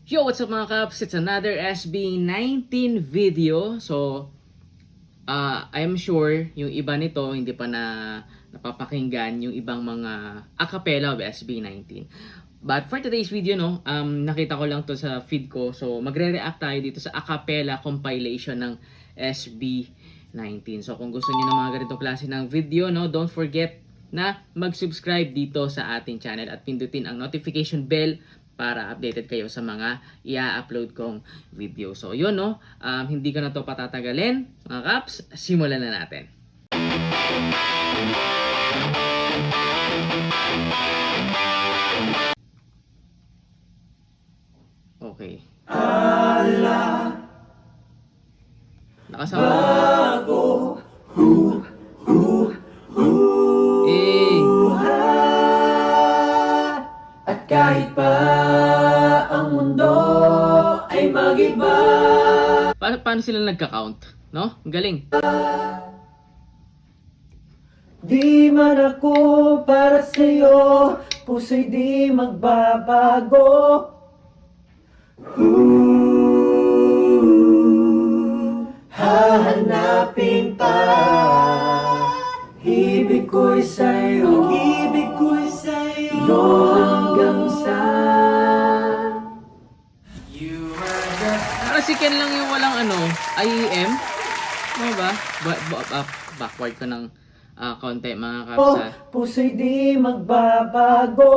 Yo, what's up mga kaps? It's another SB19 video. So, I'm sure yung iba nito hindi pa napapakinggan yung ibang mga acapella of SB19. But for today's video, nakita ko lang to sa feed ko. So, magre-react tayo dito sa acapella compilation ng SB19. So, kung gusto niyo ng mga ganitong klase ng video, don't forget na mag-subscribe dito sa ating channel at pindutin ang notification bell para updated kayo sa mga i-upload kong video. So yun hindi ko na to patatagalin mga kaps, simulan na natin. Okay. Nakasama bago. At kahit pa ang mundo ay mag-iba. Paano sila nagka-count? No? Galing. Di man ako para sa'yo, puso'y di magbabago. Hahanapin pa, ibig ko'y sa'yo, ibig ko'y sa'yo, hanggang sa Para si Ken lang yung walang IEM. Ano ba? Backward ko ng konti mga kaps ha. puso'y di magbabago.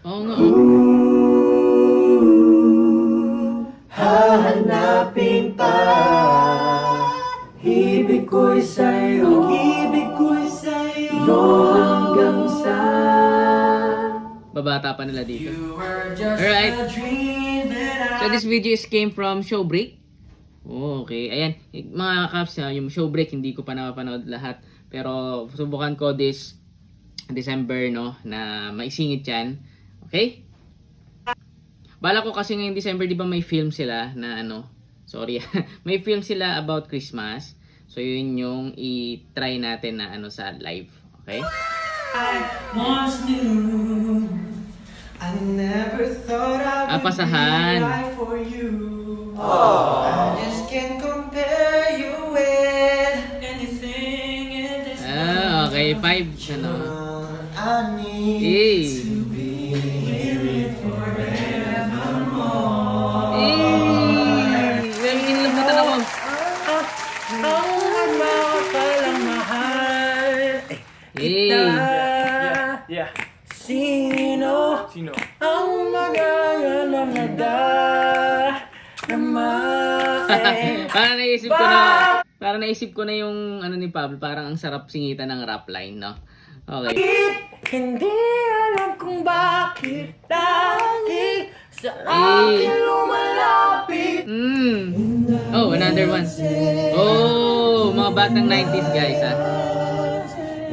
Oo nga. Hahanapin pa, ibig ko'y sa'yo, ibig ko'y sa'yo, hanggang sa Babata pa nila dito. Alright. So this video came from Showbreak. Oh, okay. Ayan, mga kaps, yung Showbreak hindi ko pa napapanood lahat. Pero subukan ko this December na maisingit yan. Okay? Bala ko kasi ngayong December, di ba may film sila na sorry, may film sila about Christmas. So yun yung i-try natin na sa live. Okay? I once knew, I never thought I would Pasahan. be right for you. I just can't compare you with anything in this Okay. 5, I need to be here forevermore. In love na tanaw. Ang nagmakalang mahal Yeah. Sino ang magagalaga naman? Parang naisip ko na yung ni Pablo, parang ang sarap singitan ng rap line, no? Okay. Hindi alam kung bakit lagi sa akin lumalapit. Oh, another one. Oh, mga batang 90s guys, ha.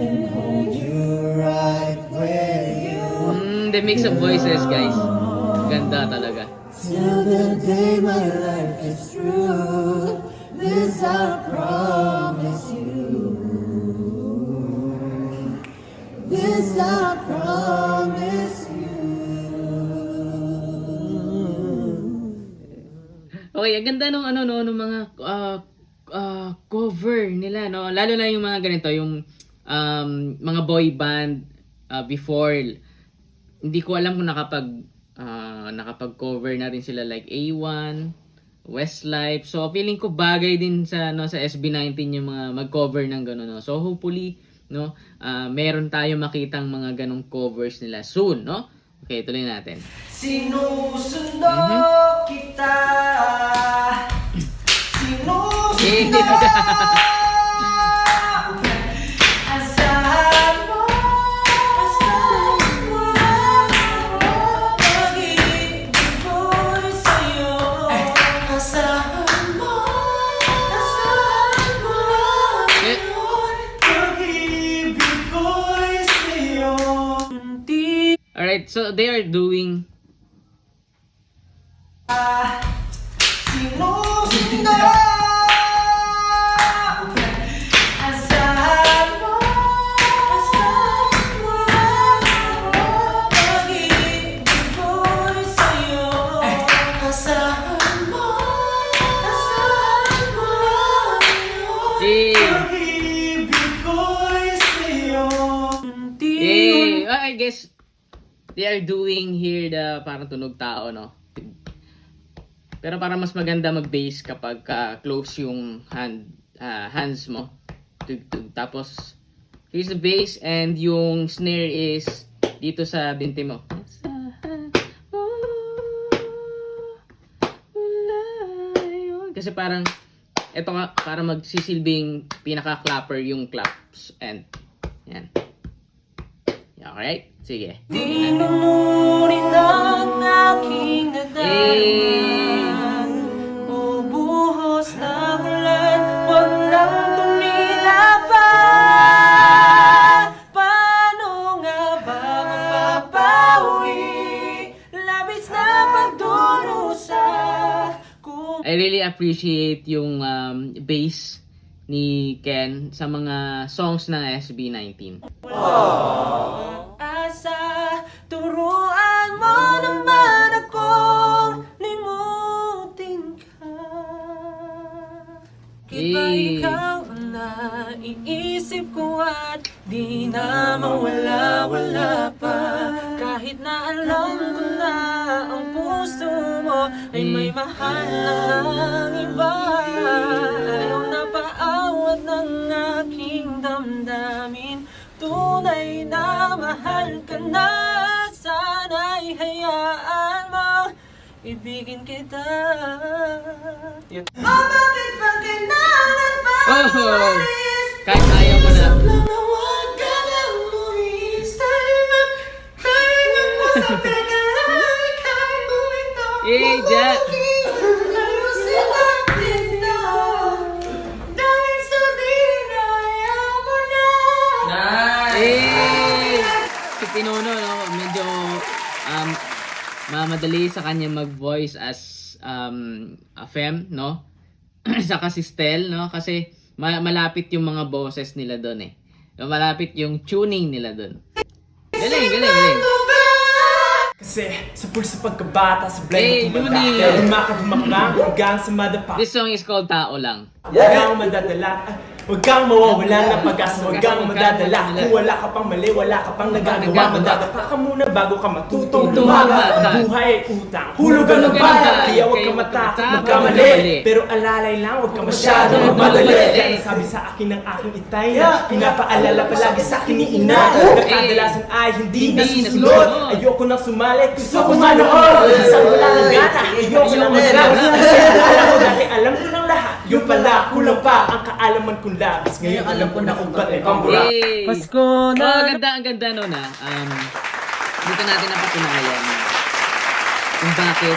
And hold you right where you The mix of voices, guys. Ganda talaga. till the day my life is through. This I promise you. This I promise you. Okay, ang ganda nung nung mga cover nila, no? Lalo na yung mga ganito, yung mga boy band before. Hindi ko alam kung nakapag-cover na rin sila like A1, Westlife. So feeling ko bagay din sa sa SB19 yung mga mag-cover ng gano'n, no. So hopefully, meron tayo makitang mga ganong covers nila soon, no? Okay, tuloy natin. Sinusundo kita. Sinusundo. Asahan mo. Pag-ibig ko'y sa'yo. Asahan mo. Pag-ibig ko'y sa'yo. Alright, so they are doing Sinusundo. Asahan mo. Pag-ibig ko'y sa'yo. guess they are doing here the parang tunog tao, no? Pero para mas maganda mag-bass kapag close yung hands mo. Tug-tug. Tapos, here's the bass and yung snare is dito sa binti mo. Kasi parang, ito nga, para magsisilbing pinaka-clapper yung claps. And, yan. Alright? Sige. Tinunurin ang aking nadaan. Bubuhos ng ulan, wag nang tumila pa. Paano nga ba mapapawi? Labis na pagdurusa. I really appreciate yung bass ni Ken sa mga songs ng SB19. Asa, turuan mo naman akong limutin ka. Diba ikaw ang naiisip ko at di na mawala-wala pa. Kahit na alam ko na ang puso mo ay may mahal ng iba. Ayaw na paawat ng aking damdamin. Tunay na mahal ka na. Sana'y hayaan mo ibigin kita. Bakit ba kailangan pa umalis? Kahit ayaw mo na. Huwag ka na umuwi. Tayo mo sa pagkahay. Kahit bumito. Jack! Ayusin natin na. Dahil sabihin na ayaw mo na. Si Pinuno, no? Medyo madali sa kanya mag-voice as a femme, no? Saka si Stel, no? Kasi malapit yung mga boses nila doon eh. Malapit yung tuning nila doon. Galing. Kasi sa pulsa pagkabata, sa blind Luni! tumanda, makadumaka hanggang sa madapa. This song is called Tao Lang. Huwag kang madadala, huwag kang mawawala ng pag-asa, huwag kang madadala. Kung wala ka pang mali, wala ka pang nagagawa, madadapa ka muna bago ka matutong lumaga. Ang buhay ay utang, hulugan ng bala, kaya huwag ka matakot magkamali. Pero alalay lang, huwag ka masyado magmadali. Yan ang sabi sa akin ng aking itay na pinapaalala palagi sa akin ni ina, na kadalasan ay hindi nasusunod. Ayoko nang sumali, gusto ko manood. Sa wala ng gana, ayoko nang maglaban. Kasi alam ko dati, alam ko ng lahat. Yung pala, kulang pa ang kaalaman kong labis. Ngayon alam ko na kung ba't ay pambura. Pasko na. Ang ganda no na. Dito natin napatunayan kung bakit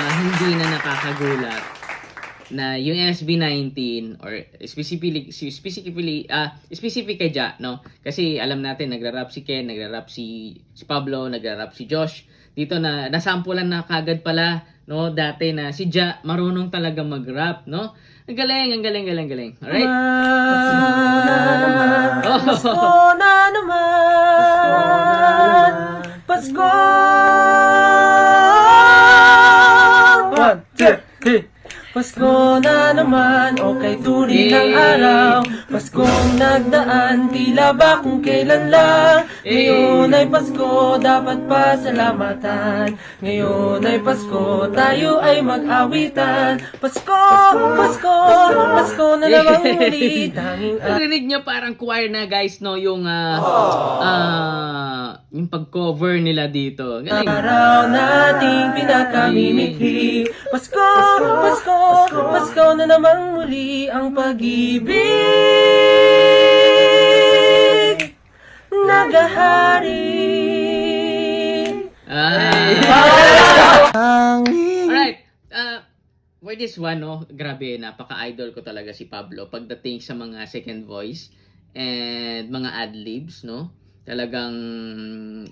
hindi na nakakagulat na yung SB19 or specifically kay Ja, no? Kasi alam natin nagra-rap si Ken, nagra-rap si Pablo, nagra-rap si Josh. Dito na nasampulan na kagad pala, no, dati na si Ja marunong talaga mag-rap, no? Ang galing. Alright? Pasko na naman. Pasko. 1, 2, 3. Pasko na naman, okay tuloy ng araw. Paskong nagdaan, tila ba kung kailan lang. Ngayon ay Pasko, dapat pasalamatan. Ngayon ay Pasko, tayo ay mag-awitan. Pasko, Pasko, Pasko na naman muli. Tanging Narinig nyo parang choir na guys, no? Yung pag-cover nila dito. Galing. araw nating pinakamimikri. Pasko, Pasko, Pasko na namang muli ang pag-ibig nagahari. Alright. For this one, no? Grabe, napaka-idol ko talaga si Pablo pagdating sa mga second voice and mga ad-libs, no? Talagang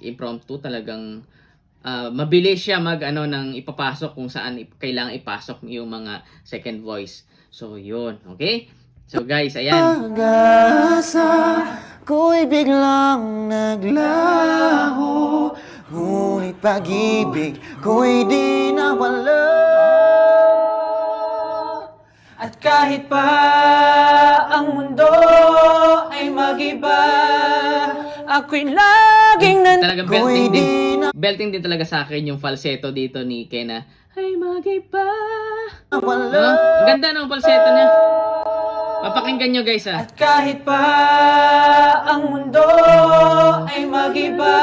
impromptu, talagang mabilis siya nang ipapasok kung saan kailangan ipasok yung mga second voice. So, yun. Okay? So, guys, ayan. Pag-asa ko'y biglang naglaho, ngunit pag-ibig ko'y di nawala. At kahit pa ang mundo ay mag-iba, ako'y lagi Talagang belting din. Belting din talaga sa akin yung falsetto dito ni Ken na, ay mag-iba. No? Ang ganda ng falsetto niya. Papakinggan nyo guys ha. At kahit pa ang mundo ay mag-iba,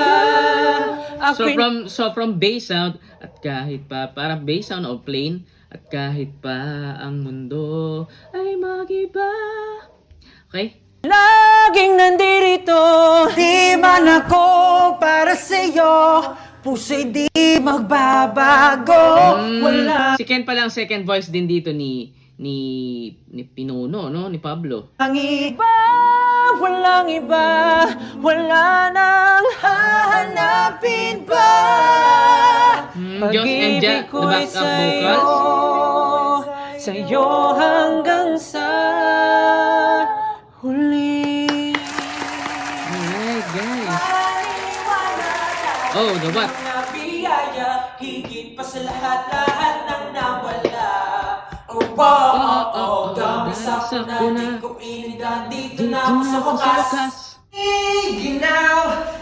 So from bass sound, at kahit pa, parang bass sound o plain, at kahit pa ang mundo ay mag-iba. Okay? laging nandirito. Di man ako para sa'yo, puso'y di magbabago. Wala Si Ken palang second voice din dito ni Pinuno, no? Ni Pablo. ang iba, walang iba, wala nang hahanapin pa. Diyos and Ja, the Pag-ibig backup ko'y vocals. sa'yo hanggang sa huli. Alright, guys. Oh, the what? Na biyaya, higit pa sa lahat ng nawala. Oh, dami sa natin ko inidan, dito na ako sa wakas. Ginaw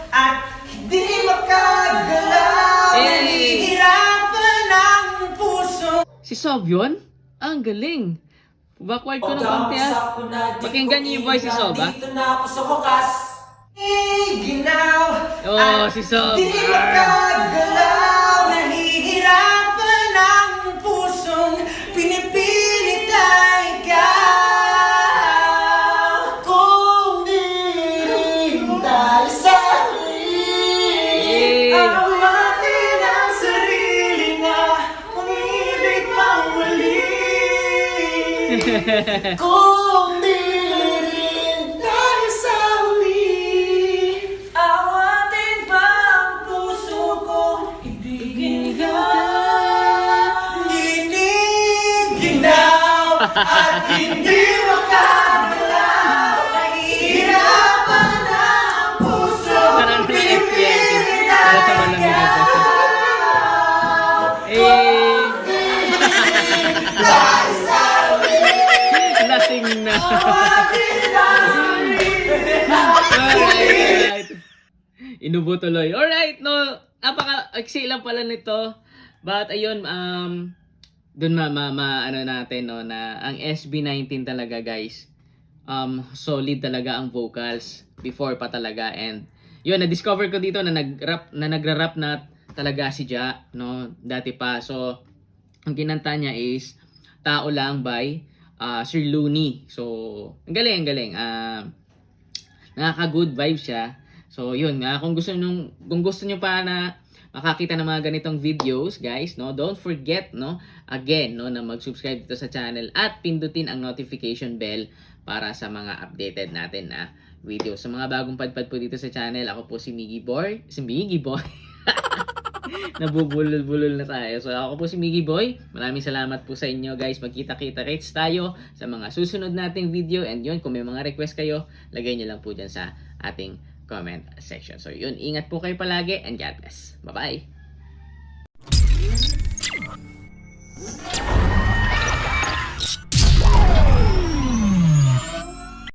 at hindi makagalaw. Nahihirapan ang puso. Si Sob yun? Ang galing. Backward ko ng konti ah. Pakinggan niyo yung voice ni Sob ah. Dito na ako sa wakas. Ginaw Oh, si Sob. di makagalaw. Nahihirapan ang pusong pinipilit ay ikaw. Kung di rin dahil sa huli, amatin ang sarili na umibig pang muli. Kung di rin dahil sa huli, awatin pa ang puso ko, ibigin ka. Giniginaw at hindi makagalaw. Nahihirapan na ang puso, Parang pinipilit Para sa ay malamig ikaw. ito. Eh, Dahil sa lasing na. awatin ang sarili na Alright. Inubo tuloy. Alright, no. Napaka-aksi lang pala nito. But ayun, dun ano natin, no, na ang SB19 talaga, guys. Solid talaga ang vocals. Before pa talaga. And yun, na-discover ko dito na nagra-rap na talaga si Ja, no, dati pa. So, ang kinanta niya is Tao Lang by Sir Looney. So, ang galing. Nakaka-good vibe siya. So, yun nga, kung gusto niyo pa na makakita ng mga ganitong videos, guys, no, don't forget, no, again, no, na mag-subscribe dito sa channel at pindutin ang notification bell para sa mga updated natin na video. Sa mga bagong padpad po dito sa channel, ako po si Miggy Boy. Nabubulol-bulol na tayo. So, ako po si Miggy Boy. Maraming salamat po sa inyo, guys. Magkita-kita-kits tayo sa mga susunod nating video. And yun, kung may mga request kayo, lagay nyo lang po dyan sa ating comment section. So, yun. Ingat po kayo palagi and God bless. Bye-bye!